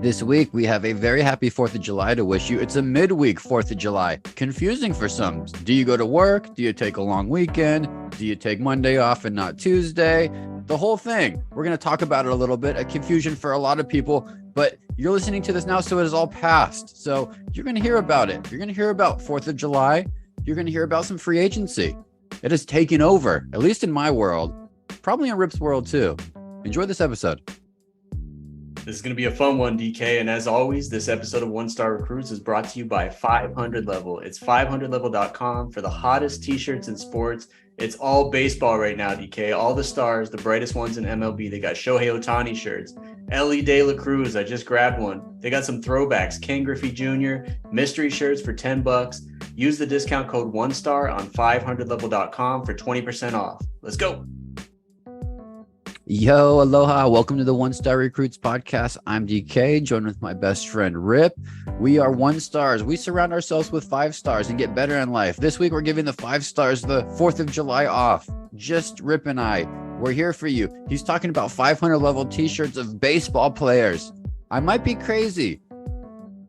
This week, we have a very happy 4th of July to wish you. It's a midweek 4th of July. Confusing for some. Do you go to work? Do you take a long weekend? Do you take Monday off and not Tuesday? The whole thing. We're going to talk about it a little bit. A confusion for a lot of people, but you're listening to this now, so it is all past. So you're going to hear about it. You're going to hear about 4th of July. You're going to hear about some free agency. It has taken over, at least in my world, probably in Rip's world too. Enjoy this episode. This is going to be a fun one, DK. And as always, this episode of One Star Recruits is brought to you by 500 Level. It's 500level.com for the hottest t-shirts in sports. It's all baseball right now, DK. All the stars, the brightest ones in MLB. They got Shohei Ohtani shirts. Ellie De La Cruz, I just grabbed one. They got some throwbacks. Ken Griffey Jr., mystery shirts for $10. Use the discount code OneStar on 500level.com for 20% off. Let's go. Yo, aloha. Welcome to the One Star Recruits podcast. I'm DK, joined with my best friend, Rip. We are 1 stars. We surround ourselves with 5 stars and get better in life. This week, we're giving the 5 stars the 4th of July off. Just Rip and I. We're here for you. He's talking about 500 level t-shirts of baseball players. I might be crazy.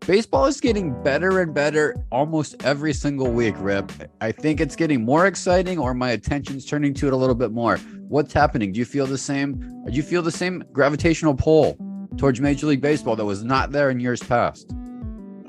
Baseball is getting better and better almost every single week, Rip. I think it's getting more exciting, or my attention's turning to it a little bit more. What's happening? Do you feel the same? Do you feel the same gravitational pull towards Major League Baseball that was not there in years past?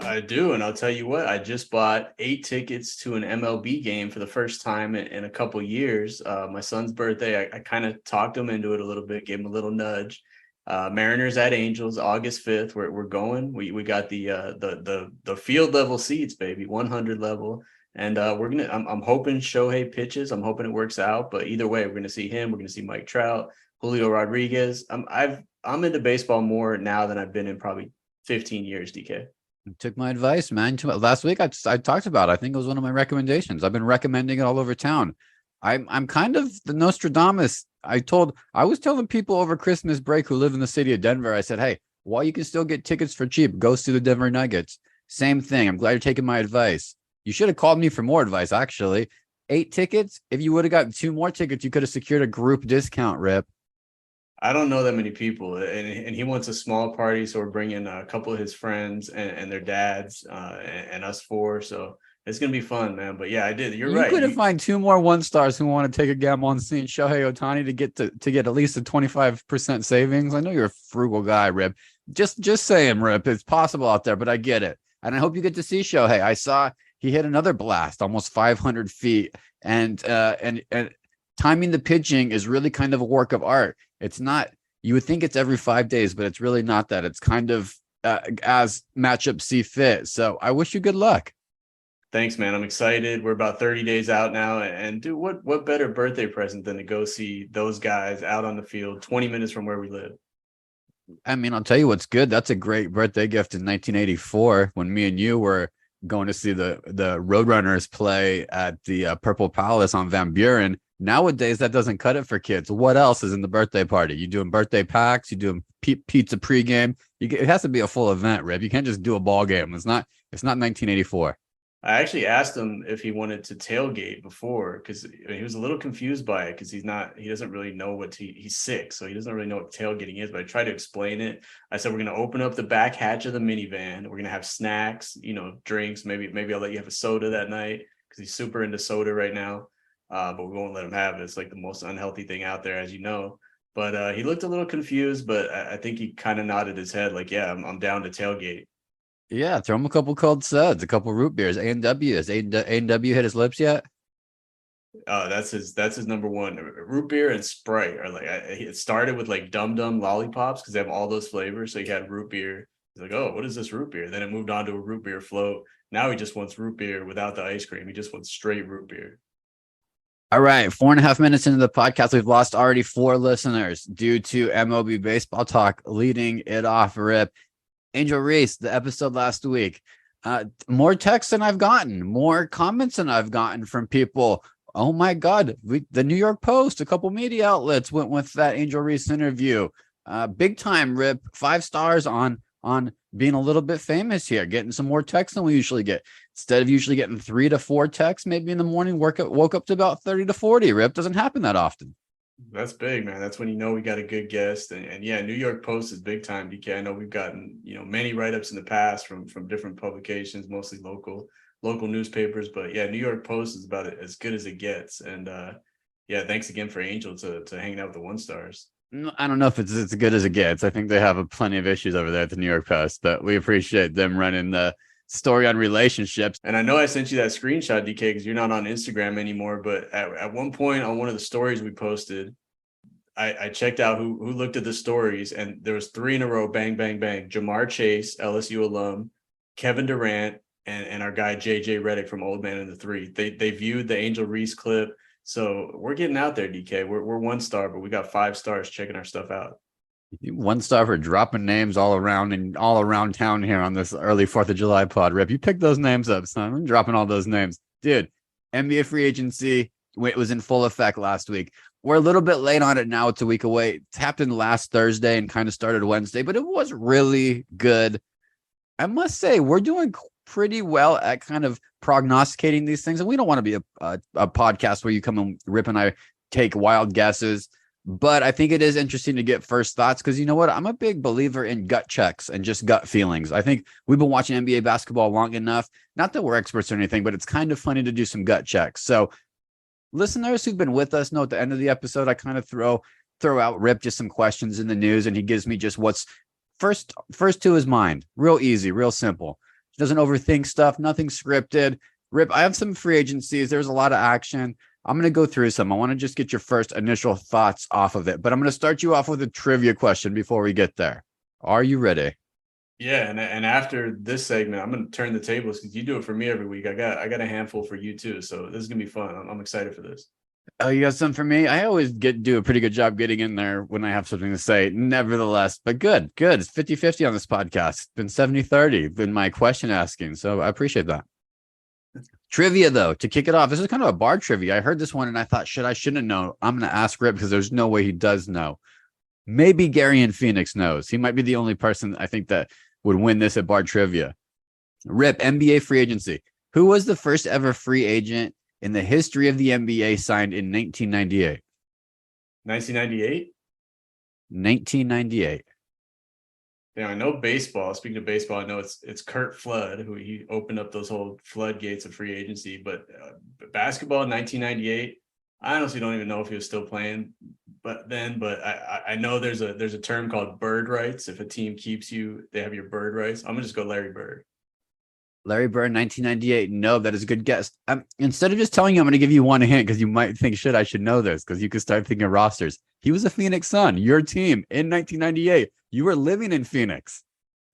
I do, and I'll tell you what, I just bought 8 tickets to an MLB game for the first time in a couple years. My son's birthday, I kind of talked him into it a little bit, gave him a little nudge. Mariners at Angels, August 5th. We're going. We got the field level seats, baby, 100 level, and I'm hoping Shohei pitches. I'm hoping it works out. But either way, we're gonna see him. We're gonna see Mike Trout, Julio Rodriguez. I'm into baseball more now than I've been in probably 15 years. DK. You took my advice, man. Last week I talked about it. I think it was one of my recommendations. I've been recommending it all over town. I'm kind of the Nostradamus. I was telling people over Christmas break who live in the city of Denver, I said, hey, while you can still get tickets for cheap, go see the Denver Nuggets. Same thing. I'm glad you're taking my advice. You should have called me for more advice, actually. 8 tickets. If you would have gotten 2 more tickets, you could have secured a group discount, Rip. I don't know that many people, and he wants a small party, so we're bringing a couple of his friends and their dads and us 4. So it's going to be fun, man. But yeah, I did. You're right. You could have find 2 more 1 stars who want to take a gamble on seeing Shohei Ohtani to get at least a 25% savings. I know you're a frugal guy, Rip. Just saying, Rip. It's possible out there, but I get it. And I hope you get to see Shohei. I saw he hit another blast, almost 500 feet. And timing the pitching is really kind of a work of art. It's not, you would think it's every 5 days, but it's really not that. It's kind of as matchups see fit. So I wish you good luck. Thanks, man. I'm excited. We're about 30 days out now. And dude, what better birthday present than to go see those guys out on the field 20 minutes from where we live? I mean, I'll tell you what's good. That's a great birthday gift in 1984 when me and you were going to see the Roadrunners play at the Purple Palace on Van Buren. Nowadays, that doesn't cut it for kids. What else is in the birthday party? You doing birthday packs? You doing pizza pregame? It has to be a full event, Rip. You can't just do a ball game. It's not 1984. I actually asked him if he wanted to tailgate before, because he was a little confused by it because he doesn't really know he's sick. So he doesn't really know what tailgating is, but I tried to explain it. I said, we're going to open up the back hatch of the minivan. We're going to have snacks, drinks. Maybe I'll let you have a soda that night because he's super into soda right now. But we won't let him have it. It's like the most unhealthy thing out there, as you know. But he looked a little confused, but I think he kind of nodded his head like, yeah, I'm down to tailgate. Yeah, throw him a couple cold suds, a couple root beers. A&W. Has A&W hit his lips yet? That's his number one. Root beer and Sprite are like, it started with like Dum Dum lollipops because they have all those flavors. So he had root beer. He's like, oh, what is this root beer? Then it moved on to a root beer float. Now he just wants root beer without the ice cream. He just wants straight root beer. All right, 4.5 minutes into the podcast, we've lost already 4 listeners due to MLB baseball talk leading it off, Rip. Angel Reese, the episode last week, more texts than I've gotten, more comments than I've gotten from people. Oh my God, the New York Post, a couple media outlets went with that Angel Reese interview. Big time, Rip. 5 stars on being a little bit famous here, getting some more texts than we usually get. Instead of usually getting 3 to 4 texts, maybe in the morning, woke up to about 30 to 40. Rip, doesn't happen that often. That's big, man. That's when you know we got a good guest. And yeah, New York Post is big time, DK. I know we've gotten, many write-ups in the past from different publications, mostly local newspapers. But yeah, New York Post is about as good as it gets. And yeah, thanks again for Angel to hanging out with the One Stars. I don't know if it's as good as it gets. I think they have plenty of issues over there at the New York Post, but we appreciate them running the story on relationships. And I know I sent you that screenshot, DK, because you're not on Instagram anymore. But at one point on one of the stories we posted, I checked out who looked at the stories, and there was 3 in a row, bang, bang, bang. Jamar Chase, LSU alum, Kevin Durant, and our guy JJ Redick from Old Man in the Three. They viewed the Angel Reese clip. So we're getting out there, DK. We're 1 star, but we got 5 stars checking our stuff out. 1 star for dropping names all around town here on this early 4th of July pod. Rip, you picked those names up, son. I'm dropping all those names. Dude, NBA free agency, it was in full effect last week. We're a little bit late on it now. It's a week away. It happened last Thursday and kind of started Wednesday, but it was really good. I must say, we're doing pretty well at kind of prognosticating these things. And we don't want to be a podcast where you come and Rip and I take wild guesses. But I think it is interesting to get first thoughts because you know what? I'm a big believer in gut checks and just gut feelings. I think we've been watching NBA basketball long enough. Not that we're experts or anything, but it's kind of funny to do some gut checks. So listeners who've been with us know at the end of the episode, I kind of throw out Rip just some questions in the news, and he gives me just what's first to his mind. Real easy, real simple. He doesn't overthink stuff, nothing scripted. Rip, I have some free agencies. There's a lot of action. I'm going to go through some. I want to just get your first initial thoughts off of it, but I'm going to start you off with a trivia question before we get there. Are you ready? Yeah, and after this segment, I'm going to turn the tables because you do it for me every week. I got a handful for you too, so this is going to be fun. I'm excited for this. Oh, you got something for me? I always do a pretty good job getting in there when I have something to say, nevertheless. But good. It's 50-50 on this podcast. It's been 70-30 in my question asking, so I appreciate that. Trivia, though, to kick it off. This is kind of a bar trivia. I heard this one and I thought, I shouldn't know. I'm going to ask Rip because there's no way he does know. Maybe Gary in Phoenix knows. He might be the only person I think that would win this at bar trivia. Rip, NBA free agency. Who was the first ever free agent in the history of the NBA signed in 1998? 1998? 1998. Yeah, I know baseball. Speaking of baseball, I know it's Kurt Flood who he opened up those whole floodgates of free agency. But basketball, 1998. I honestly don't even know if he was still playing, but I know there's a term called bird rights. If a team keeps you, they have your bird rights. I'm gonna just go Larry Bird. Larry Bird, 1998. No, that is a good guess. Instead of just telling you, I'm going to give you one hint because you might think, I should know this because you could start thinking of rosters. He was a Phoenix Sun, your team in 1998. You were living in Phoenix.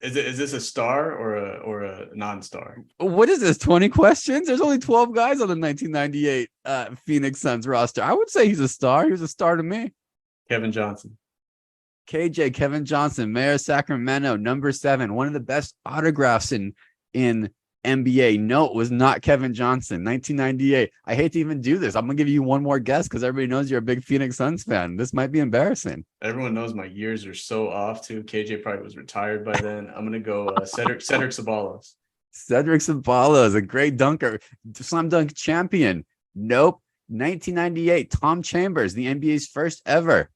Is this a star or a non-star? What is this? 20 questions? There's only 12 guys on the 1998 Phoenix Suns roster. I would say he's a star. He was a star to me. Kevin Johnson. Kevin Johnson, Mayor of Sacramento, number 7. One of the best autographs in NBA. No, it was not Kevin Johnson. 1998. I hate to even do this. I'm gonna give you one more guess because everybody knows you're a big Phoenix Suns fan. This might be embarrassing. Everyone knows my years are so off too. KJ probably was retired by then. I'm gonna go Cedric Ceballos. Cedric Ceballos, a great dunker, slam dunk champion. Nope. 1998. Tom Chambers, the NBA's first ever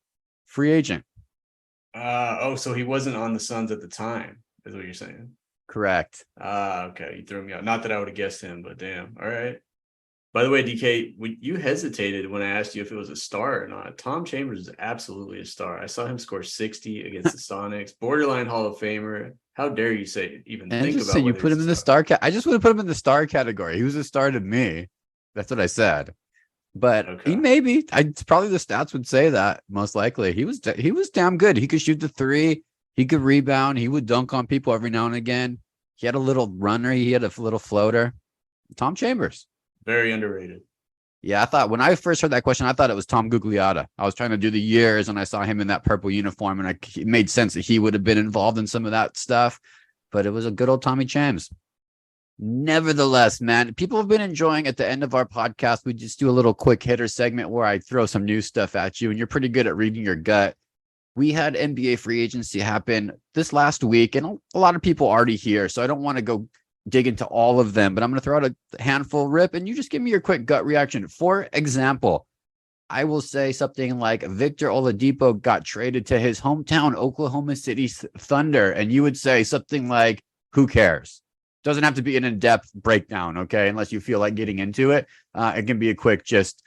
free agent. So he wasn't on the Suns at the time, is what you're saying. Correct. Okay. You threw me out. Not that I would have guessed him, but damn. All right. By the way, DK, you hesitated when I asked you if it was a star or not. Tom Chambers is absolutely a star. I saw him score 60 against the Sonics. Borderline Hall of Famer. How dare you think about say you put him in the star I just would have put him in the star category. He was a star to me. That's what I said. But okay. He may be. Probably the stats would say that most likely. He was damn good. He could shoot the 3. He could rebound. He would dunk on people every now and again. He had a little runner. He had a little floater. Tom Chambers. Very underrated. Yeah, I thought when I first heard that question, I thought it was Tom Gugliotta. I was trying to do the years and I saw him in that purple uniform and it made sense that he would have been involved in some of that stuff. But it was a good old Tommy Chams. Nevertheless, man, people have been enjoying at the end of our podcast. We just do a little quick hitter segment where I throw some new stuff at you and you're pretty good at reading your gut. We had NBA free agency happen this last week, and a lot of people already here, so I don't want to go dig into all of them, but I'm going to throw out a handful, Rip, and you just give me your quick gut reaction. For example, I will say something like Victor Oladipo got traded to his hometown, Oklahoma City Thunder. And you would say something like, who cares? Doesn't have to be an in-depth breakdown, okay? Unless you feel like getting into it. It can be a quick, just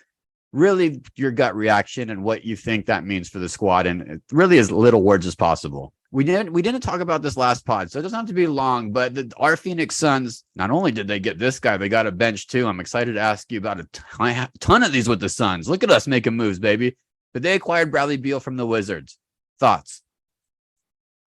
really your gut reaction and what you think that means for the squad. And really as little words as possible. We didn't talk about this last pod, so it doesn't have to be long, but our Phoenix Suns, not only did they get this guy, they got a bench too. I'm excited to ask you about a ton of these with the Suns. Look at us making moves, baby. But they acquired Bradley Beal from the Wizards. Thoughts?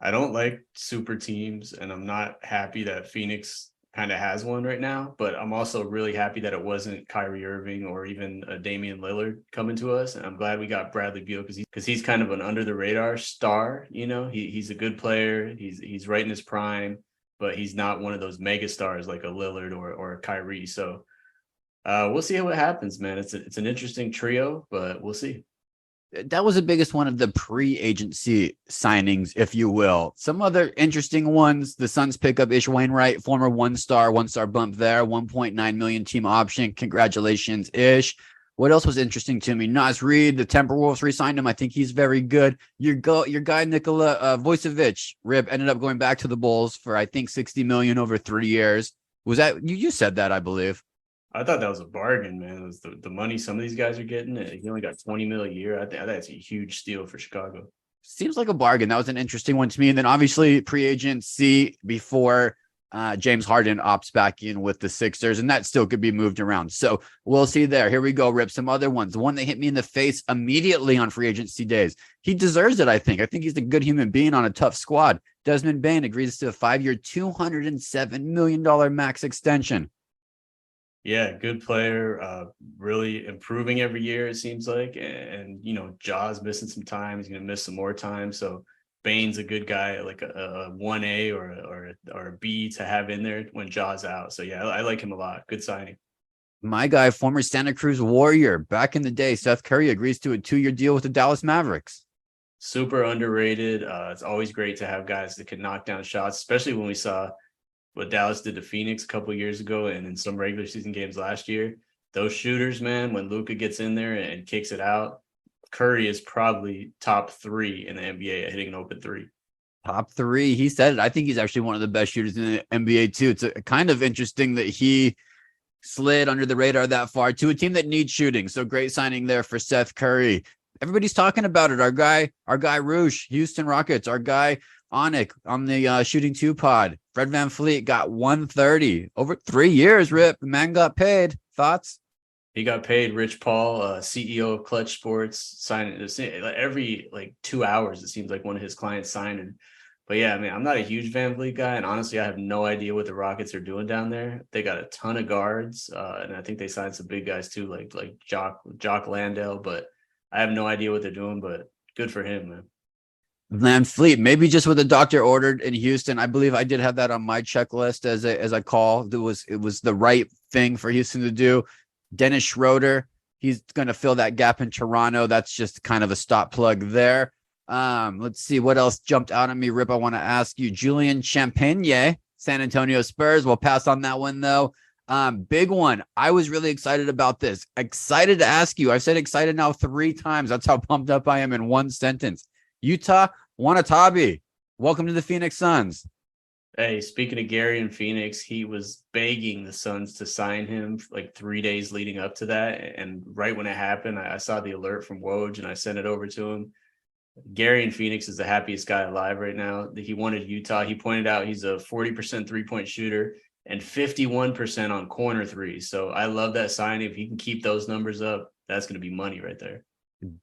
I don't like super teams, and I'm not happy that Phoenix kind of has one right now, but I'm also really happy that it wasn't Kyrie Irving or even Damian Lillard coming to us. And I'm glad we got Bradley Beal because he's kind of an under the radar star. You know, he's a good player. He's right in his prime, but he's not one of those mega stars like a Lillard or a Kyrie. So we'll see what happens, man. It's an interesting trio, but we'll see. That was the biggest one of the pre-agency signings, if you will. Some other interesting ones: the Suns pick up Ish Wainwright, former one-star bump there, 1.9 million team option. Congratulations, Ish. What else was interesting to me? Naz Reid, the Timberwolves re-signed him. I think he's very good. Your guy Nikola Vucevic, Rip, ended up going back to the Bulls for I think 60 million over 3 years. Was that you said that, I believe? I thought that was a bargain, man. It was the money some of these guys are getting. He only got 20 mil a year. I think that's a huge steal for Chicago. Seems like a bargain. That was an interesting one to me. And then obviously pre-agency before James Harden opts back in with the Sixers, and that still could be moved around. So we'll see there. Here we go, Rip. Some other ones. The one that hit me in the face immediately on free agency days. He deserves it, I think. I think he's a good human being on a tough squad. Desmond Bane agrees to a 5-year, $207 million max extension. Yeah, good player, really improving every year, it seems like. And you know, Ja's missing some time. He's going to miss some more time. So Bane's a good guy, like a 1A or a B to have in there when Ja's out. So yeah, I like him a lot. Good signing. My guy, former Santa Cruz Warrior, back in the day, Seth Curry agrees to a 2-year deal with the Dallas Mavericks. Super underrated. It's always great to have guys that can knock down shots, especially when we saw what Dallas did to Phoenix a couple of years ago and in some regular season games last year. Those shooters, man, when Luka gets in there and kicks it out, Curry is probably top 3 in the NBA at hitting an open 3. Top 3. He said it. I think he's actually one of the best shooters in the NBA too. It's kind of interesting that he slid under the radar that far to a team that needs shooting. So great signing there for Seth Curry. Everybody's talking about it. Our guy Roosh, Houston Rockets, our guy Onik on the shooting 2 pod. Fred VanVleet got 130 over 3 years. Rip, the man got paid. Thoughts? He got paid. Rich Paul, CEO of Clutch Sports, signing every 2 hours. It seems like one of his clients signing. But yeah, I mean, I'm not a huge VanVleet guy, and honestly, I have no idea what the Rockets are doing down there. They got a ton of guards, and I think they signed some big guys too, like Jock Landale. But I have no idea what they're doing. But good for him, man. VanVleet, maybe just what the doctor ordered in Houston. I believe I did have that on my checklist as a call. It was the right thing for Houston to do. Dennis Schroeder, he's going to fill that gap in Toronto. That's just kind of a stop plug there. Let's see what else jumped out at me, Rip. I want to ask you, Julian Champagnie, San Antonio Spurs. We'll pass on that one though. Big one. I was really excited about this. Excited to ask you. I've said excited now 3 times. That's how pumped up I am in one sentence. Utah Wanatabe, welcome to the Phoenix Suns. Hey, speaking of Gary in Phoenix, he was begging the Suns to sign him 3 days leading up to that. And right when it happened, I saw the alert from Woj and I sent it over to him. Gary in Phoenix is the happiest guy alive right now. He wanted Utah. He pointed out he's a 40% three-point shooter and 51% on corner threes. So I love that signing. If he can keep those numbers up, that's going to be money right there.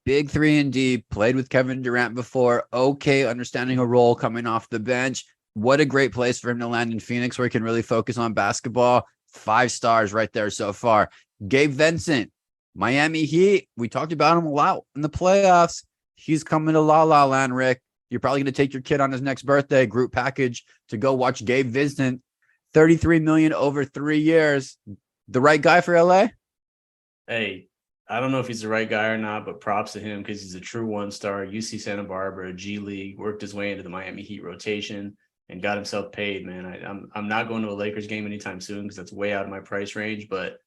Big 3-and-D, played with Kevin Durant before. Okay, understanding a role coming off the bench. What a great place for him to land in Phoenix where he can really focus on basketball. 5 stars right there so far. Gabe Vincent, Miami Heat. We talked about him a lot in the playoffs. He's coming to La La Land, Rick. You're probably going to take your kid on his next birthday group package to go watch Gabe Vincent. $33 million over 3 years. The right guy for LA? Hey, I don't know if he's the right guy or not, but props to him because he's a true 1-star. UC Santa Barbara, G League, worked his way into the Miami Heat rotation and got himself paid, man. I'm not going to a Lakers game anytime soon because that's way out of my price range, but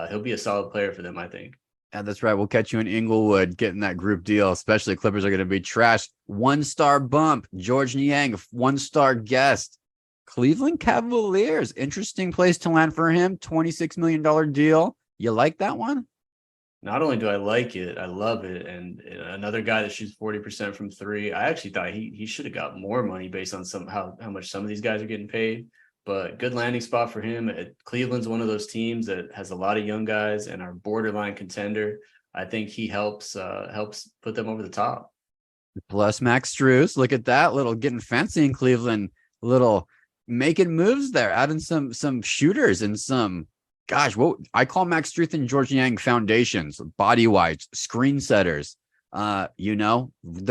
he'll be a solid player for them, I think. Yeah, that's right. We'll catch you in Inglewood getting that group deal, especially Clippers are going to be trash. 1-star bump. George Niang, 1-star guest. Cleveland Cavaliers. Interesting place to land for him. $26 million deal. You like that one? Not only do I like it, I love it. And another guy that shoots 40% from three. I actually thought he should have got more money based on how much some of these guys are getting paid. But good landing spot for him. Cleveland's one of those teams that has a lot of young guys and are borderline contender. I think he helps put them over the top. Plus Max Strus. Look at that little getting fancy in Cleveland. Little making moves there, adding some shooters and some. Gosh, what I call Max Strus and George Niang foundations, body wise, screen setters. The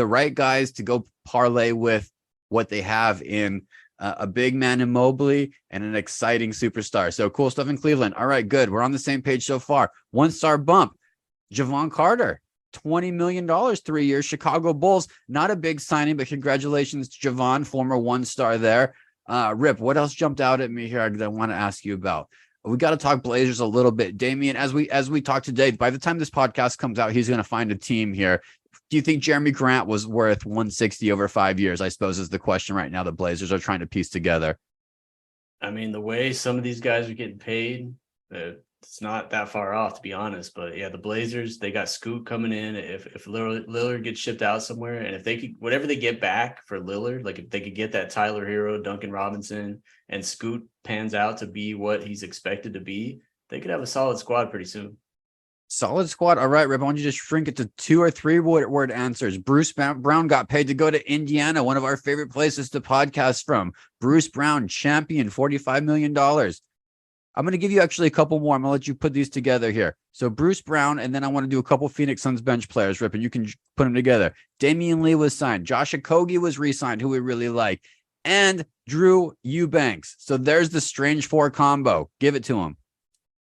right guys to go parlay with what they have in a big man in Mobley and an exciting superstar. So cool stuff in Cleveland. All right, good. We're on the same page so far. 1-star bump. Javon Carter, $20 million, 3 years. Chicago Bulls, not a big signing, but congratulations, Javon, former 1-star there. Rip, what else jumped out at me here that I want to ask you about? We got to talk Blazers a little bit. Damian, as we talk today, by the time this podcast comes out, he's going to find a team here. Do you think Jeremy Grant was worth 160 over 5 years? I suppose is the question right now the Blazers are trying to piece together. I mean, the way some of these guys are getting paid, it's not that far off, to be honest. But yeah, the Blazers, they got Scoot coming in. If Lillard gets shipped out somewhere, and if they could, whatever they get back for Lillard, like if they could get that Tyler Hero, Duncan Robinson, and Scoot pans out to be what he's expected to be, they could have a solid squad pretty soon. Solid squad. All right, Rip, I want you to shrink it to 2 or 3 word answers. Bruce Brown got paid to go to Indiana, one of our favorite places to podcast from. Bruce Brown, champion, $45 million. I'm going to give you actually a couple more. I'm going to let you put these together here. So Bruce Brown, and then I want to do a couple Phoenix Suns bench players, Rip, and you can put them together. Damian Lee was signed. Josh Okogie was re-signed, who we really like. And Drew Eubanks. So there's the strange 4 combo. Give it to him.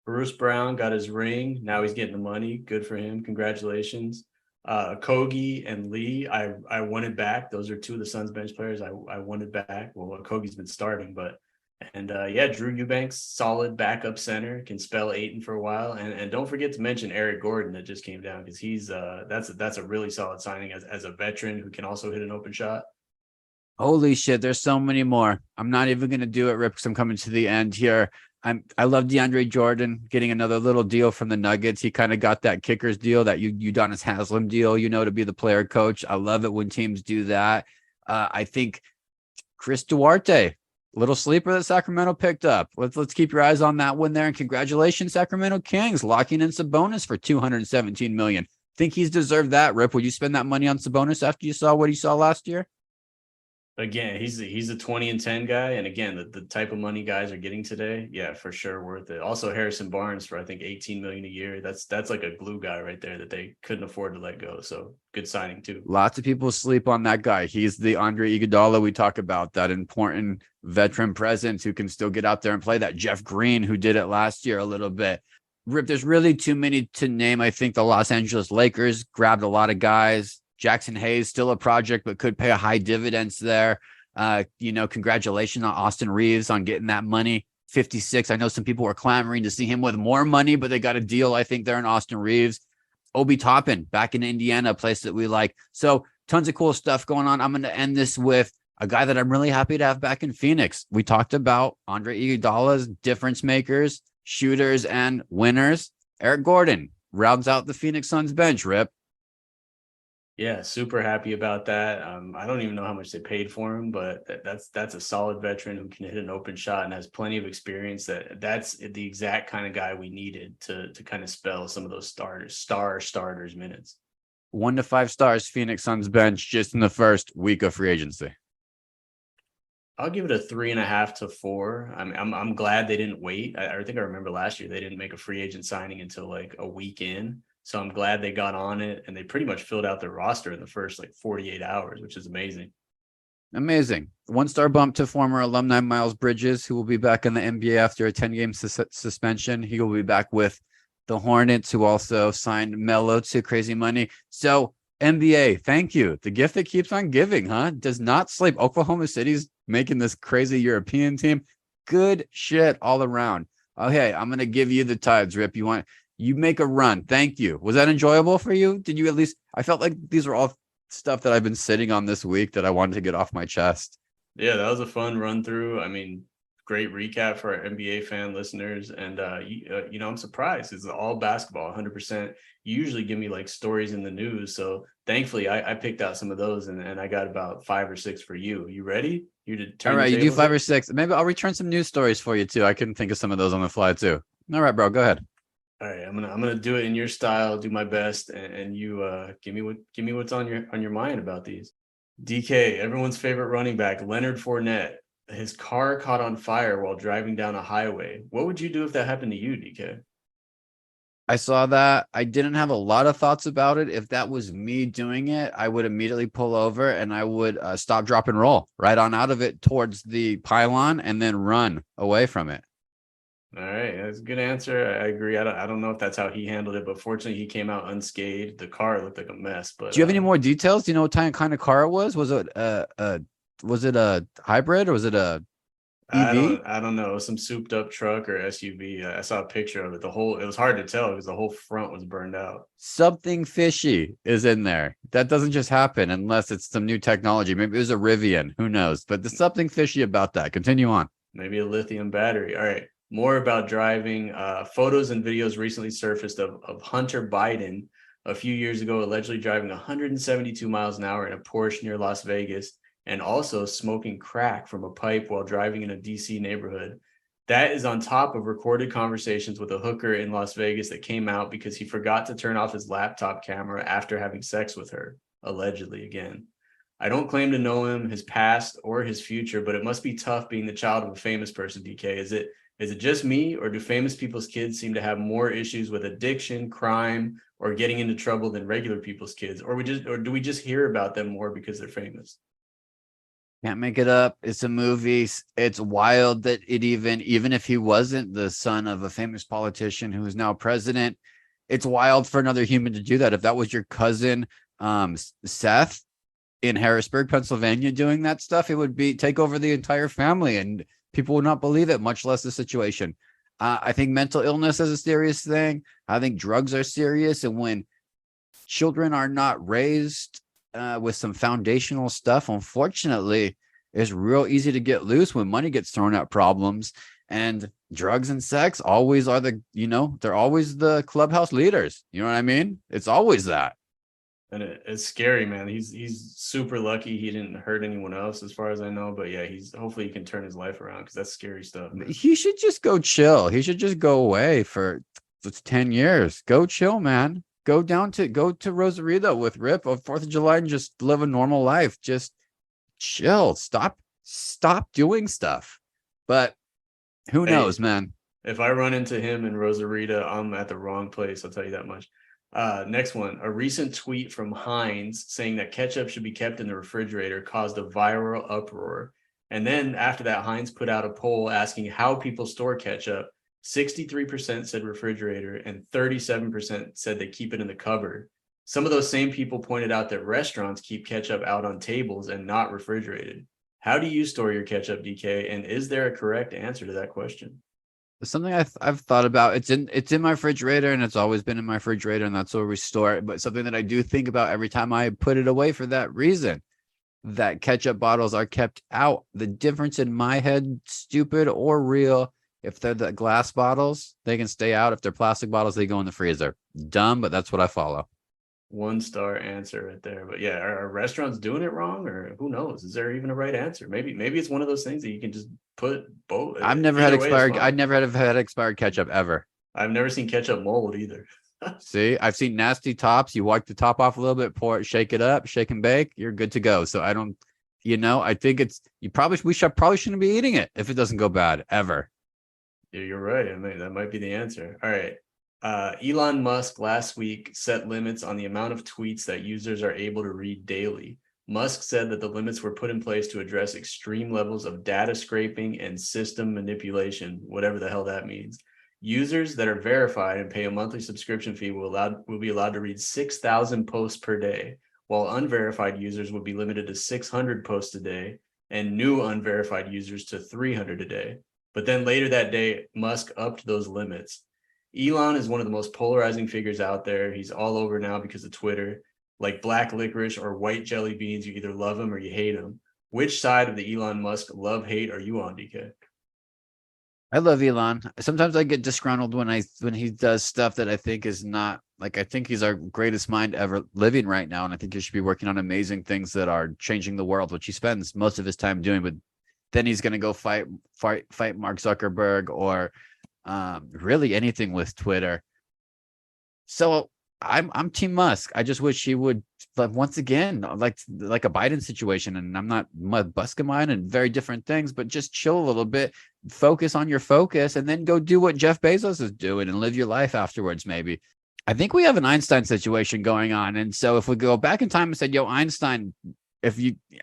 Bruce Brown got his ring. Now he's getting the money. Good for him. Congratulations. Okogie and Lee, I wanted back. Those are 2 of the Suns bench players I wanted back. Well, Okogie's been starting, but Drew Eubanks, solid backup center, can spell Ayton for a while. And don't forget to mention Eric Gordon that just came down, because he's that's a really solid signing as a veteran who can also hit an open shot. Holy shit, there's so many more. I'm not even going to do it, Rip, because I'm coming to the end here. I love DeAndre Jordan getting another little deal from the Nuggets. He kind of got that kickers deal, that Udonis Haslem deal, to be the player coach. I love it when teams do that. I think Chris Duarte, little sleeper that Sacramento picked up. Let's keep your eyes on that one there. And congratulations, Sacramento Kings, locking in Sabonis for $217 million. Think he's deserved that, Rip? Would you spend that money on Sabonis after you saw what he saw last year? Again, he's a 20 and 10 guy. And again, the type of money guys are getting today, yeah, for sure worth it. Also Harrison Barnes for, I think, $18 million a year. That's like a glue guy right there that they couldn't afford to let go. So good signing too. Lots of people sleep on that guy. He's the Andre Iguodala we talk about, that important veteran presence who can still get out there and play. That Jeff Green who did it last year a little bit. Rip, there's really too many to name. I think the Los Angeles Lakers grabbed a lot of guys. Jackson Hayes, still a project, but could pay a high dividends there. Congratulations on Austin Reeves on getting that money. 56. I know some people were clamoring to see him with more money, but they got a deal, I think, there in Austin Reeves. Obi Toppin back in Indiana, a place that we like. So tons of cool stuff going on. I'm going to end this with a guy that I'm really happy to have back in Phoenix. We talked about Andre Iguodala's difference makers, shooters, and winners. Eric Gordon rounds out the Phoenix Suns bench, Rip. Yeah, super happy about that. I don't even know how much they paid for him, but that's a solid veteran who can hit an open shot and has plenty of experience. That's the exact kind of guy we needed to kind of spell some of those starters minutes. 1 to 5 stars Phoenix Suns bench just in the first week of free agency. I'll give it a 3.5 to 4. I'm glad they didn't wait. I think I remember last year they didn't make a free agent signing until like a week in. So I'm glad they got on it, and they pretty much filled out their roster in the first 48 hours, which is amazing. Amazing. 1-star bump to former alumni Miles Bridges, who will be back in the NBA after a 10-game suspension. He will be back with the Hornets, who also signed Melo to crazy money. So NBA, thank you. The gift that keeps on giving, huh? Does not sleep. Oklahoma City's making this crazy European team. Good shit all around. Okay, I'm going to give you the tides, Rip. You make a run. Thank you. Was that enjoyable for you? Did you at least? I felt like these were all stuff that I've been sitting on this week that I wanted to get off my chest. Yeah, that was a fun run through. I mean, great recap for our NBA fan listeners. And, I'm surprised. It's all basketball, 100%. You usually give me like stories in the news. So thankfully, I picked out some of those and I got about 5 or 6 for you. You ready? You to turn All the right, you do tables 5 here? or 6. Maybe I'll return some news stories for you too. I can think of some of those on the fly too. All right, bro, go ahead. All right, I'm gonna do it in your style, do my best, and you give me what's on your mind about these. DK, everyone's favorite running back, Leonard Fournette. His car caught on fire while driving down a highway. What would you do if that happened to you, DK? I saw that. I didn't have a lot of thoughts about it. If that was me doing it, I would immediately pull over and I would stop, drop, and roll right on out of it towards the pylon and then run away from it. All right, that's a good answer. I agree. I don't know if that's how he handled it, but fortunately, he came out unscathed. The car looked like a mess, but Do you have any more details? Do you know what kind of car it was? Was it a hybrid or was it a EV? I don't know, some souped up truck or SUV. I saw a picture of it. It was hard to tell because the whole front was burned out. Something fishy is in there. That doesn't just happen unless it's some new technology. Maybe it was a Rivian. Who knows? But there's something fishy about that. Continue on. Maybe a lithium battery. All right. More about driving. Photos and videos recently surfaced of Hunter Biden a few years ago, allegedly driving 172 miles an hour in a Porsche near Las Vegas and also smoking crack from a pipe while driving in a DC neighborhood. That is on top of recorded conversations with a hooker in Las Vegas that came out because he forgot to turn off his laptop camera after having sex with her, allegedly again. I don't claim to know him, his past, or his future, but it must be tough being the child of a famous person, DK. Is it just me, or do famous people's kids seem to have more issues with addiction, crime, or getting into trouble than regular people's kids? Or do we just hear about them more because they're famous? Can't make it up. It's a movie. It's wild that even if he wasn't the son of a famous politician who is now president, it's wild for another human to do that. If that was your cousin, Seth, in Harrisburg, Pennsylvania, doing that stuff, it would be take over the entire family and people would not believe it, much less the situation. I think mental illness is a serious thing. I think drugs are serious. And when children are not raised with some foundational stuff, unfortunately, it's real easy to get loose when money gets thrown at problems. And drugs and sex always are they're always the clubhouse leaders. You know what I mean? It's always that. And it's scary, man. He's super lucky he didn't hurt anyone else, as far as I know. But yeah, hopefully he can turn his life around because that's scary stuff, man. He should just go chill. He should just go away for 10 years. Go chill, man. Go to Rosarito with Rip on 4th of July and just live a normal life. Just chill. Stop doing stuff. But who knows, man? If I run into him in Rosarito, I'm at the wrong place. I'll tell you that much. Next one, a recent tweet from Heinz saying that ketchup should be kept in the refrigerator caused a viral uproar. And then after that, Heinz put out a poll asking how people store ketchup. 63% said refrigerator and 37% said they keep it in the cupboard. Some of those same people pointed out that restaurants keep ketchup out on tables and not refrigerated. How do you store your ketchup, DK? And is there a correct answer to that question? Something I've thought about. It's in my refrigerator and it's always been in my refrigerator and that's where we store it. But something that I do think about every time I put it away for that reason, that ketchup bottles are kept out. The difference in my head, stupid or real, if they're the glass bottles, they can stay out. If they're plastic bottles, they go in the freezer. Dumb, but that's what I follow. 1-star answer right there. But yeah, are restaurants doing it wrong, or who knows? Is there even a right answer? Maybe it's one of those things that you can just put both. I've never had expired. I never have had expired ketchup ever. I've never seen ketchup mold either. See, I've seen nasty tops. You wipe the top off a little bit, pour it, shake it up, shake and bake. You're good to go. So I don't, I think we probably shouldn't be eating it if it doesn't go bad ever. Yeah, you're right. I mean, that might be the answer. All right. Elon Musk last week set limits on the amount of tweets that users are able to read daily. Musk said that the limits were put in place to address extreme levels of data scraping and system manipulation, whatever the hell that means. Users that are verified and pay a monthly subscription fee will be allowed to read 6,000 posts per day, while unverified users will be limited to 600 posts a day and new unverified users to 300 a day. But then later that day, Musk upped those limits. Elon is one of the most polarizing figures out there. He's all over now because of Twitter. Like black licorice or white jelly beans, you either love him or you hate him. Which side of the Elon Musk love hate are you on, DK? I love Elon. Sometimes I get disgruntled when he does stuff that I think is not like, I think he's our greatest mind ever living right now, and I think he should be working on amazing things that are changing the world, which he spends most of his time doing. But then he's going to go fight Mark Zuckerberg or really anything with Twitter. So I'm Team Musk. I just wish he would, but once again, like a Biden situation. And I'm not busking mine and very different things, but just chill a little bit, focus on your focus, and then go do what Jeff Bezos is doing and live your life afterwards. Maybe. I think we have an Einstein situation going on, and so if we go back in time and said, "Yo, Einstein,"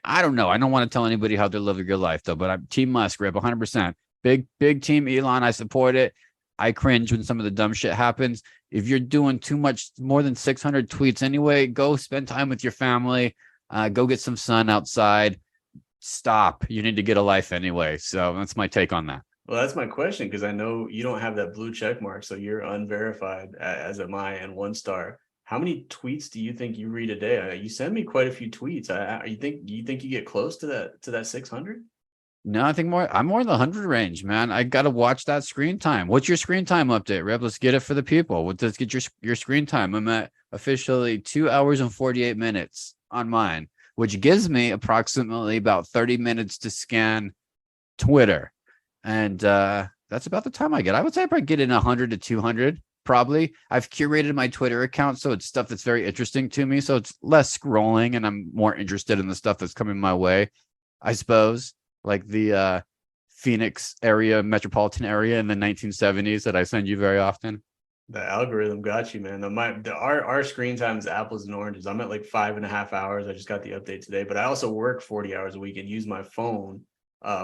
I don't know. I don't want to tell anybody how to live your life though, but I'm Team Musk, Rip, 100%. Big team Elon. I support it. I cringe when some of the dumb shit happens. If you're doing too much, more than 600 tweets anyway, go spend time with your family. Go get some sun outside. Stop. You need to get a life anyway. So that's my take on that. Well, that's my question, because I know you don't have that blue check mark, so you're unverified, as am I, and 1 star. How many tweets do you think you read a day? You send me quite a few tweets. You think you get close to that 600? No, I think I'm more in the 100 range, man. I got to watch that screen time. What's your screen time update, Reb? Let's get it for the people. Let's get your screen time. I'm at officially 2 hours and 48 minutes on mine, which gives me approximately about 30 minutes to scan Twitter. And that's about the time I get. I would say I probably get in 100 to 200, probably. I've curated my Twitter account, so it's stuff that's very interesting to me. So it's less scrolling, and I'm more interested in the stuff that's coming my way, I suppose. Like the Phoenix area, metropolitan area in the 1970s that I send you very often. The algorithm got you, man. Our screen time is apples and oranges. I'm at like 5.5 hours. I just got the update today, but I also work 40 hours a week and use my phone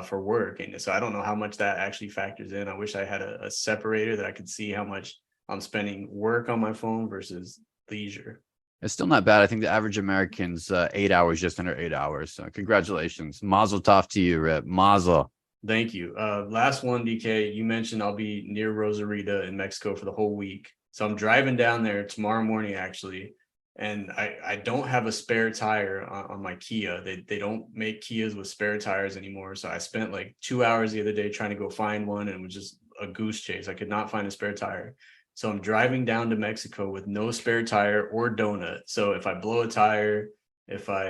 for work. And so I don't know how much that actually factors in. I wish I had a separator that I could see how much I'm spending work on my phone versus leisure. It's still not bad. I think the average American's 8 hours, just under 8 hours. So congratulations. Mazel tov to you, Rip. Mazel. Thank you. Last one, DK, you mentioned I'll be near Rosarita in Mexico for the whole week. So I'm driving down there tomorrow morning, actually. And I don't have a spare tire on my Kia. They don't make Kias with spare tires anymore. So I spent like 2 hours the other day trying to go find one, and it was just a goose chase. I could not find a spare tire. So I'm driving down to Mexico with no spare tire or donut. So if I blow a tire, if I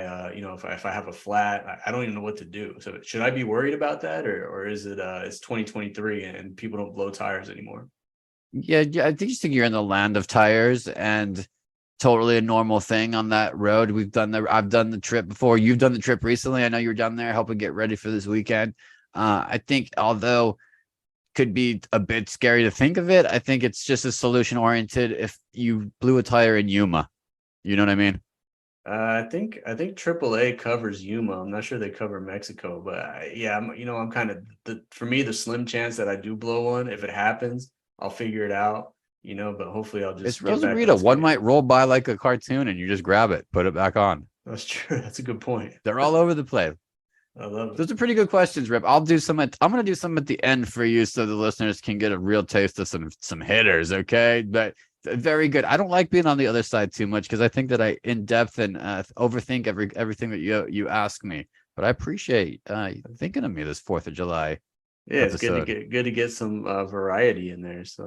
have a flat, I don't even know what to do. So should I be worried about that, or is it it's 2023 and people don't blow tires anymore? Yeah, I think you're in the land of tires, and totally a normal thing on that road. I've done the trip before. You've done the trip recently. I know you were down there helping get ready for this weekend. I think although could be a bit scary to think of it, I think it's just a solution oriented. If you blew a tire in Yuma, you know what I mean? I think AAA covers Yuma. I'm not sure they cover Mexico, but I'm kind of for me, the slim chance that I do blow one, if it happens, I'll figure it out, but hopefully I'll just. It's Rosarita. One might roll by like a cartoon and you just grab it, put it back on. That's true. That's a good point. They're all over the place. I love it. Those are pretty good questions, Rip. I'm going to do some at the end for you so the listeners can get a real taste of some hitters, okay? But very good. I don't like being on the other side too much because I think that I in depth and overthink everything that you ask me. But I appreciate thinking of me this 4th of July. Yeah, episode. It's good to get some variety in there. So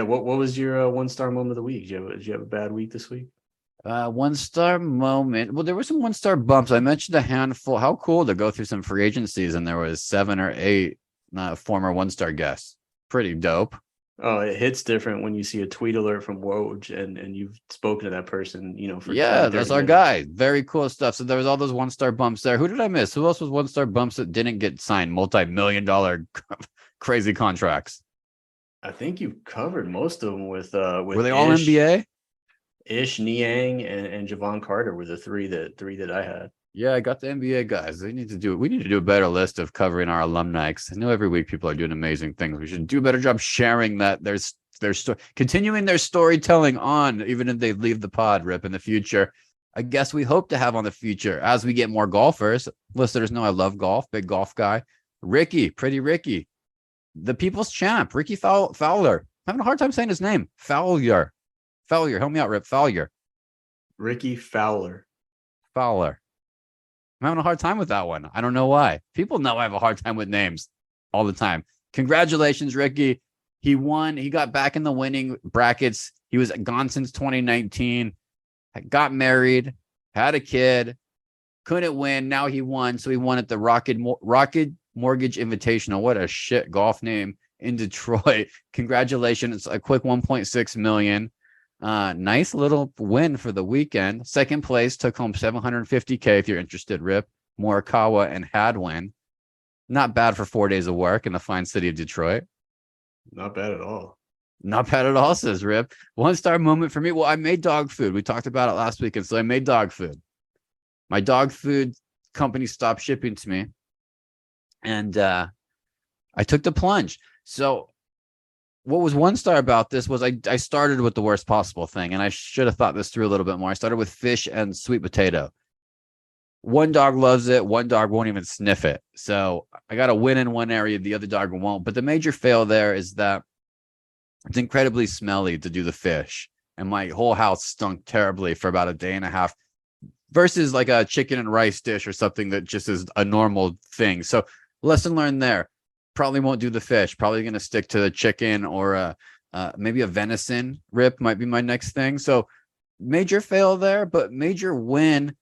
what was your 1-star moment of the week? Did you have a bad week this week? 1-star moment. Well, there were some 1-star bumps. I mentioned a handful. How cool to go through some free agencies, and there was 7 or 8 former 1-star guests. Pretty dope. Oh, it hits different when you see a tweet alert from Woj and you've spoken to that person, for that's our guy. Very cool stuff. So there was all those 1-star bumps there. Who did I miss? Who else was 1-star bumps that didn't get signed multi-million-dollar crazy contracts? I think you covered most of them with were they all NBA? Ish, Niang, and Javon Carter were the three that I had. Yeah, I got the NBA guys. We need to do a better list of covering our alumni, because I know every week people are doing amazing things. We should do a better job sharing that there's continuing their storytelling on, even if they leave the pod, Rip, in the future. I guess we hope to have on the future as we get more golfers. Listeners know I love golf, big golf guy. Ricky, pretty Ricky, the people's champ, Ricky Fowler. having a hard time saying his name. Fowler. Help me out, Rip. Ricky Fowler. Fowler. I'm having a hard time with that one. I don't know why. People know I have a hard time with names all the time. Congratulations, Ricky. He won. He got back in the winning brackets. He was gone since 2019. Got married, had a kid, couldn't win. Now he won. So he won at the Rocket Mortgage Invitational. What a shit golf name in Detroit. Congratulations. It's a quick 1.6 million. Nice little win for the weekend. Second place took home $750K if you're interested, Rip. Morikawa and Hadwin. Not bad for 4 days of work in the fine city of Detroit. Not bad at all. Not bad at all, says Rip. 1-star moment for me. Well, I made dog food. We talked about it last week, and so I made dog food. My dog food company stopped shipping to me, and I took the plunge. So what was 1-star about this was I started with the worst possible thing, and I should have thought this through a little bit more. I started with fish and sweet potato. One dog loves it. One dog won't even sniff it. So I got a win in one area. The other dog won't. But the major fail there is that it's incredibly smelly to do the fish. And my whole house stunk terribly for about a day and a half versus like a chicken and rice dish or something that just is a normal thing. So lesson learned there. Probably won't do the fish. Probably going to stick to the chicken or maybe a venison rib might be my next thing. So major fail there, but major win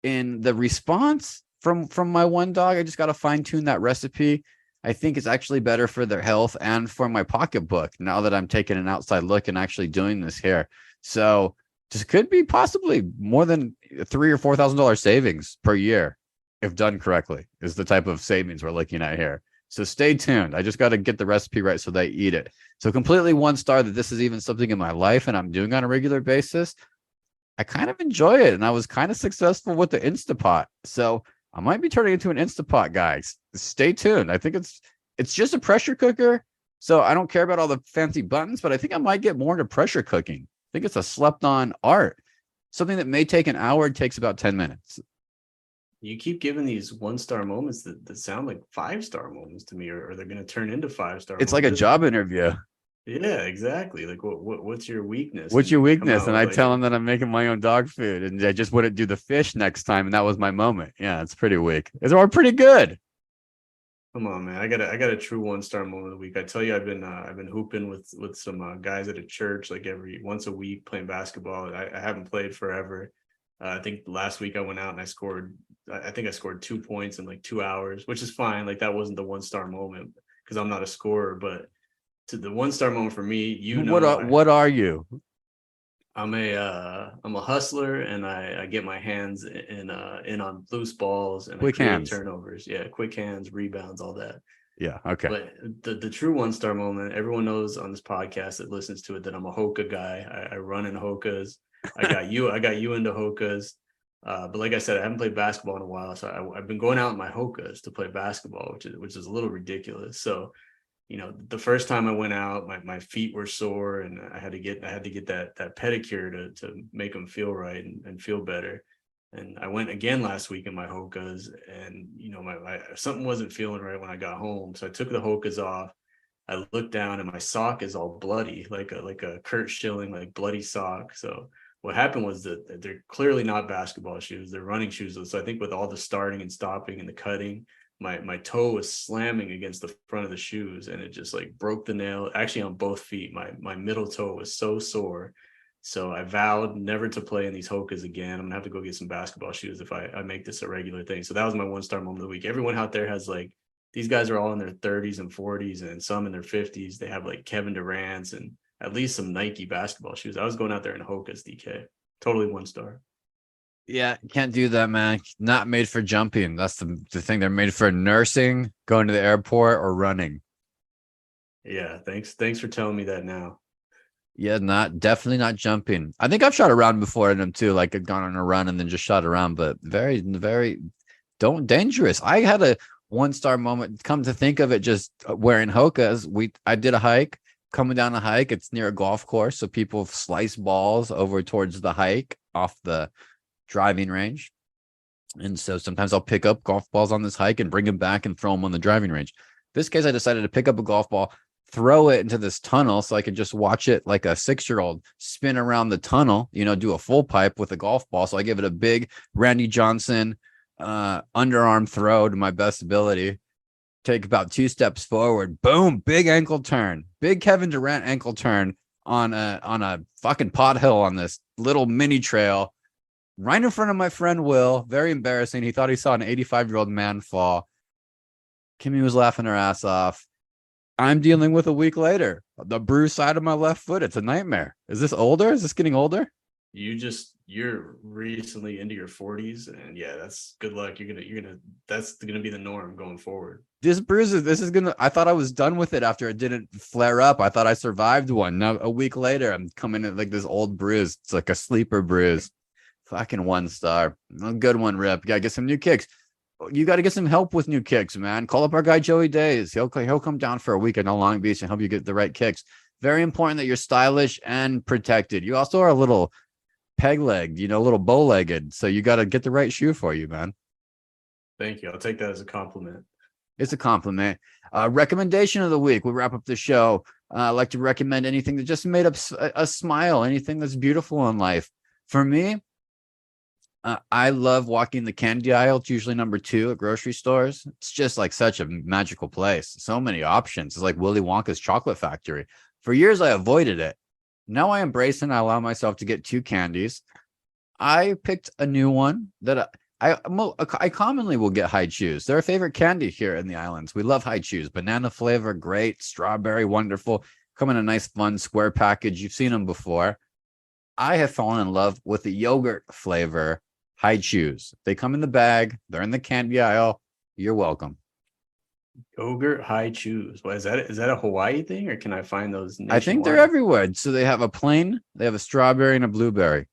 in the response from my one dog. I just got to fine tune that recipe. I think it's actually better for their health and for my pocketbook now that I'm taking an outside look and actually doing this here. So this could be possibly more than $3,000 or $4,000 savings per year if done correctly is the type of savings we're looking at here. So stay tuned. I just got to get the recipe right so they eat it. So completely 1-star that this is even something in my life and I'm doing on a regular basis. I kind of enjoy it, and I was kind of successful with the Instapot. So I might be turning into an Instapot, guys. Stay tuned. I think it's just a pressure cooker, so I don't care about all the fancy buttons, but I think I might get more into pressure cooking. I think it's a slept-on art. Something that may take an hour, it takes about 10 minutes. You keep giving these 1-star moments that sound like 5-star moments to me, or they're going to turn into 5-star. It's like a job interview. Yeah, exactly. Like, what's your weekness? What's your weakness? And I tell them that I'm making my own dog food, and I just wouldn't do the fish next time, and that was my moment. Yeah, it's pretty weak. It's all pretty good. Come on, man. I got a true 1-star moment of the week. I tell you, I've been hooping with some guys at a church like once a week playing basketball. I haven't played forever. I think last week I went out and I scored 2 points in like 2 hours, which is fine. Like that wasn't the 1-star moment because I'm not a scorer, but to the 1-star moment for me, what are you? I'm a hustler, and I get my hands in on loose balls and quick hands, turnovers. Yeah, quick hands, rebounds, all that. Yeah, okay. But the true 1-star moment, everyone knows on this podcast that listens to it that I'm a Hoka guy. I run in Hokas. I got you into Hokas. But like I said, I haven't played basketball in a while, so I've been going out in my Hokas to play basketball, which is a little ridiculous. So, the first time I went out, my feet were sore, and I had to get that pedicure to make them feel right and feel better. And I went again last week in my Hokas, and my something wasn't feeling right when I got home, so I took the Hokas off. I looked down, and my sock is all bloody, like a Kurt Schilling like bloody sock. So what happened was that they're clearly not basketball shoes; they're running shoes. So I think with all the starting and stopping and the cutting, my toe was slamming against the front of the shoes, and it just like broke the nail. Actually, on both feet, my middle toe was so sore. So I vowed never to play in these Hokas again. I'm gonna have to go get some basketball shoes if I make this a regular thing. So that was my 1-star moment of the week. Everyone out there has like, these guys are all in their 30s and 40s, and some in their 50s. They have like Kevin Durant's and at least some Nike basketball shoes. I was going out there in Hokas, DK. Totally 1-star. Yeah, can't do that, man. Not made for jumping. That's the thing. They're made for nursing, going to the airport, or running. Yeah, thanks for telling me that now. Yeah, definitely not jumping. I think I've shot around before in them too, like I've gone on a run and then just shot around, but very, very dangerous. I had a 1-star moment. Come to think of it, just wearing Hokas. I did a hike, coming down a hike. It's near a golf course, so people slice balls over towards the hike off the driving range. And so sometimes I'll pick up golf balls on this hike and bring them back and throw them on the driving range. This case, I decided to pick up a golf ball, throw it into this tunnel so I could just watch it like a 6-year-old spin around the tunnel, do a full pipe with a golf ball. So I give it a big Randy Johnson underarm throw to my best ability. Take about 2 steps forward. Boom, big ankle turn. Big Kevin Durant ankle turn on a fucking pothole on this little mini trail right in front of my friend Will. Very embarrassing. He thought he saw an 85-year-old man fall. Kimmy was laughing her ass off. I'm dealing with a week later the bruised side of my left foot. It's a nightmare. Is this older? Is this getting older? You're recently into your 40s, and yeah, that's good luck. That's gonna be the norm going forward. This I thought I was done with it after it didn't flare up. I thought I survived one. Now a week later, I'm coming in like this old bruise. It's like a sleeper bruise. Fucking 1 star. A good one, Rip. You gotta get some new kicks. You got to get some help with new kicks, man. Call up our guy Joey Days. He'll come down for a weekend on Long Beach and help you get the right kicks. Very important that you're stylish and protected. You also are a little peg-legged, a little bow-legged. So you got to get the right shoe for you, man. Thank you. I'll take that as a compliment. It's a compliment. Recommendation of the week. We wrap up the show. I like to recommend anything that just made up a smile, anything that's beautiful in life. For me, I love walking the candy aisle. It's usually number 2 at grocery stores. It's just like such a magical place. So many options. It's like Willy Wonka's chocolate factory. For years, I avoided it. Now I embrace and I allow myself to get 2 candies. I picked a new one that I commonly will get high chews. They're a favorite candy here in the islands. We love high chews. Banana flavor, great. Strawberry, wonderful. Come in a nice, fun square package. You've seen them before. I have fallen in love with the yogurt flavor high chews. They come in the bag. They're in the candy aisle. You're welcome. Yogurt high chews. What is that? Is that a Hawaii thing, or can I find those nationwide? I think they're everywhere. So they have a plain, they have a strawberry and a blueberry.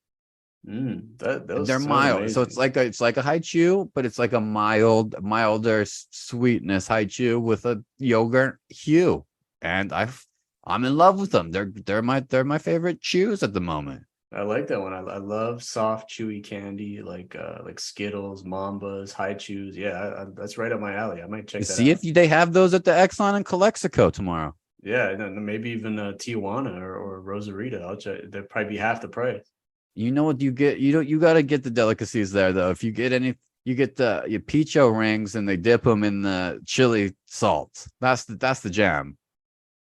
They're mild. Amazing. So it's like a high chew, but it's like a milder sweetness high chew with a yogurt hue. And I'm in love with them. They're my favorite chews at the moment. I like that one. I love soft, chewy candy like Skittles, Mambas, high chews. Yeah, that's right up my alley. I might check that out. See if they have those at the Exxon in Calexico tomorrow. Yeah, maybe even Tijuana or Rosarito. I'll check. They'll probably be half the price. You know what you get? You got to get the delicacies there though. If you get you get your picho rings and they dip them in the chili salt. That's the jam.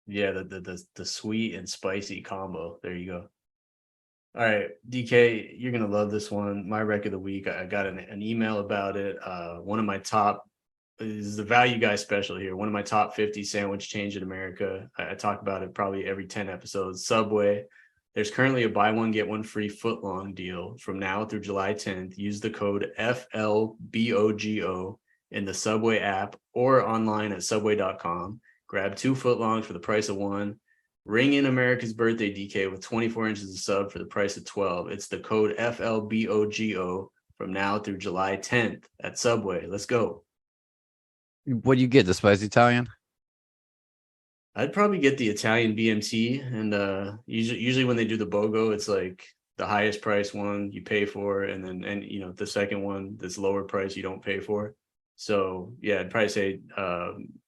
Yeah, the sweet and spicy combo. There you go. All right, DK, you're gonna love this one. My rec of the week. I got an email about it. One of my top is the value guy special here. One of my top 50 sandwich chains in America. I talk about it probably every 10 episodes. Subway. There's currently a buy one get one free footlong deal from now through July 10th. Use the code FLBOGO in the Subway app or online at subway.com. Grab 2 footlongs for the price of 1. Ring in America's birthday, DK, with 24 inches of sub for the price of 12. It's the code FLBOGO from now through July 10th at Subway. Let's go. What do you get? The spicy Italian? I'd probably get the Italian BMT, and usually when they do the BOGO, it's like the highest price one you pay for, and the second one that's lower price you don't pay for. So yeah, I'd probably say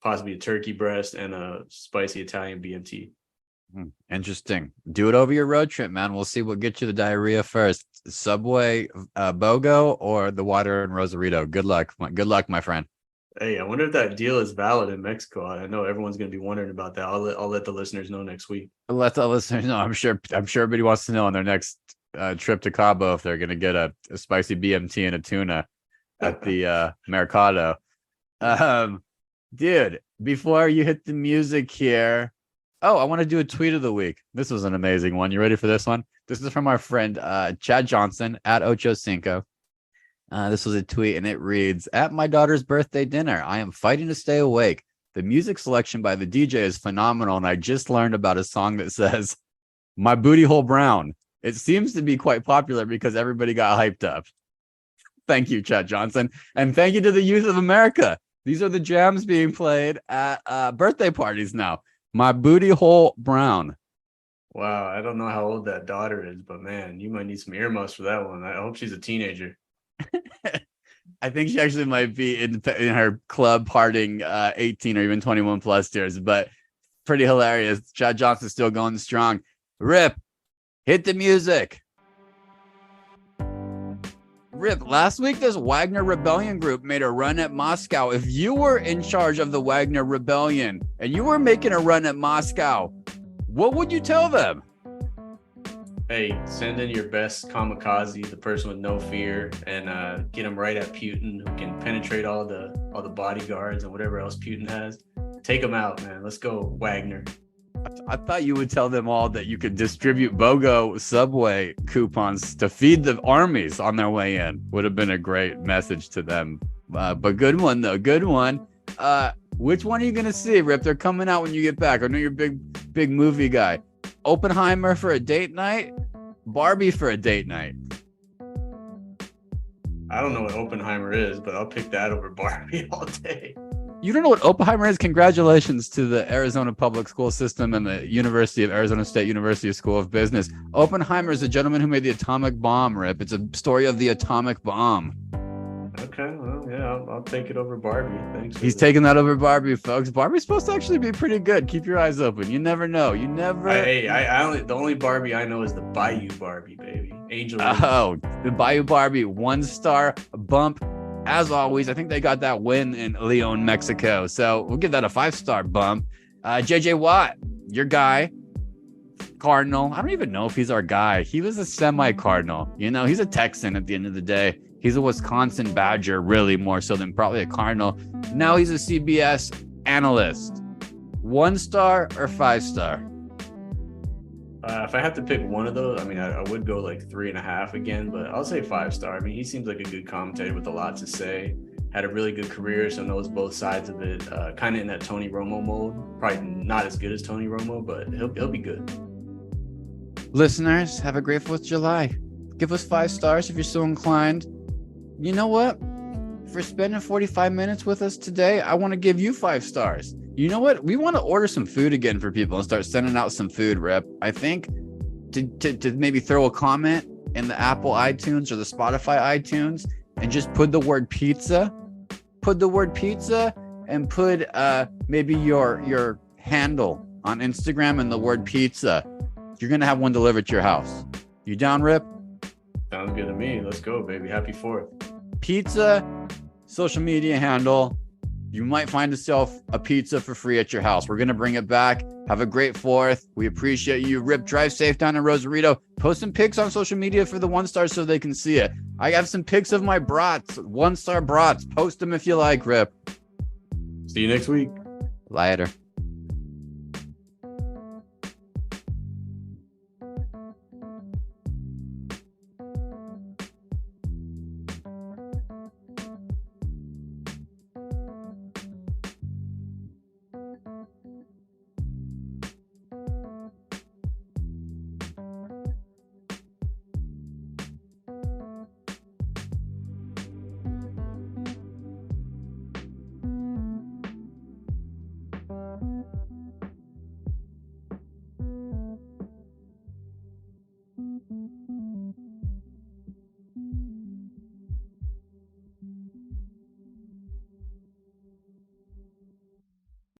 possibly a turkey breast and a spicy Italian BMT. Interesting. Do it over your road trip, man. We'll see what gets you the diarrhea first. Subway BOGO or the water in Rosarito. Good luck. Good luck, my friend. Hey, I wonder if that deal is valid in Mexico. I know everyone's going to be wondering about that. I'll let the listeners know next week. I'll let the listeners know. I'm sure everybody wants to know on their next trip to Cabo if they're going to get a spicy BMT and a tuna at the Mercado. Dude, before you hit the music here, I want to do a tweet of the week. This was an amazing one. You ready for this one? This is from our friend Chad Johnson at Ochocinco. This was a tweet, and it reads, "At my daughter's birthday dinner, I am fighting to stay awake. The music selection by the DJ is phenomenal, and I just learned about a song that says, 'My booty hole brown.' It seems to be quite popular because everybody got hyped up." Thank you, Chad Johnson. And thank you to the youth of America. These are the jams being played at birthday parties now. My booty hole brown. Wow, I don't know how old that daughter is, but man, you might need some earmuffs for that one. I hope she's a teenager. I think she actually might be in her club partying 18 or even 21 plus years. But Pretty hilarious. Chad Johnson's still going strong. Rip, hit the music. Rip, last week this Wagner Rebellion group made a run at Moscow. If you were in charge of the Wagner Rebellion and you were making a run at Moscow, what would you tell them? Hey, send in your best kamikaze, the person with no fear, and get him right at Putin, who can penetrate all the bodyguards and whatever else Putin has. Take them out, man. Let's go, Wagner. I thought you would tell them all that you could distribute BOGO subway coupons to feed the armies on their way in. Would have been a great message to them. But good one, though. Good one. Which one are you going to see, Rip? They're coming out when you get back. I know you're a big movie guy. Oppenheimer for a date night? Barbie for a date night? I don't know what Oppenheimer is, but I'll pick that over Barbie all day. You don't know what Oppenheimer is? Congratulations to the Arizona public school system and the University of Arizona State University School of Business. Oppenheimer is a gentleman who made the atomic bomb, Rip. It's a story of the atomic bomb. Okay, well, yeah, I'll take it over Barbie. Thanks. He's taking that over Barbie, folks. Barbie's supposed to actually be pretty good. Keep your eyes open. You never know. You never. The only Barbie I know is the Bayou Barbie, baby. Angel. Oh, the Bayou Barbie 1-star bump. As always, I think they got that win in Leon, Mexico. So we'll give that a 5-star bump. JJ Watt, your guy, Cardinal. I don't even know if he's our guy. He was a semi-Cardinal. You know, he's a Texan at the end of the day. He's a Wisconsin Badger, really, more so than probably a Cardinal. Now he's a CBS analyst. 1-star or 5-star? If I have to pick one of those, I mean, I would go like 3.5 again, but I'll say 5-star. I mean, he seems like a good commentator with a lot to say. Had a really good career, so knows both sides of it. Kind of in that Tony Romo mode. Probably not as good as Tony Romo, but he'll be good. Listeners, have a great 4th of July. Give us 5 stars if you're so inclined. You know what? For spending 45 minutes with us today, I want to give you 5 stars. You know what? We want to order some food again for people and start sending out some food, Rep. I think to maybe throw a comment in the Apple iTunes or the Spotify iTunes and just put the word pizza. Put the word pizza and put maybe your handle on Instagram and the word pizza. You're going to have one delivered to your house. You down, Rip? Sounds good to me. Let's go, baby. Happy 4th. Pizza, social media handle. You might find yourself a pizza for free at your house. We're going to bring it back. Have a great 4th. We appreciate you. Rip, drive safe down in Rosarito. Post some pics on social media for the 1-star so they can see it. I have some pics of my brats, 1-star brats. Post them if you like, Rip. See you next week. Later.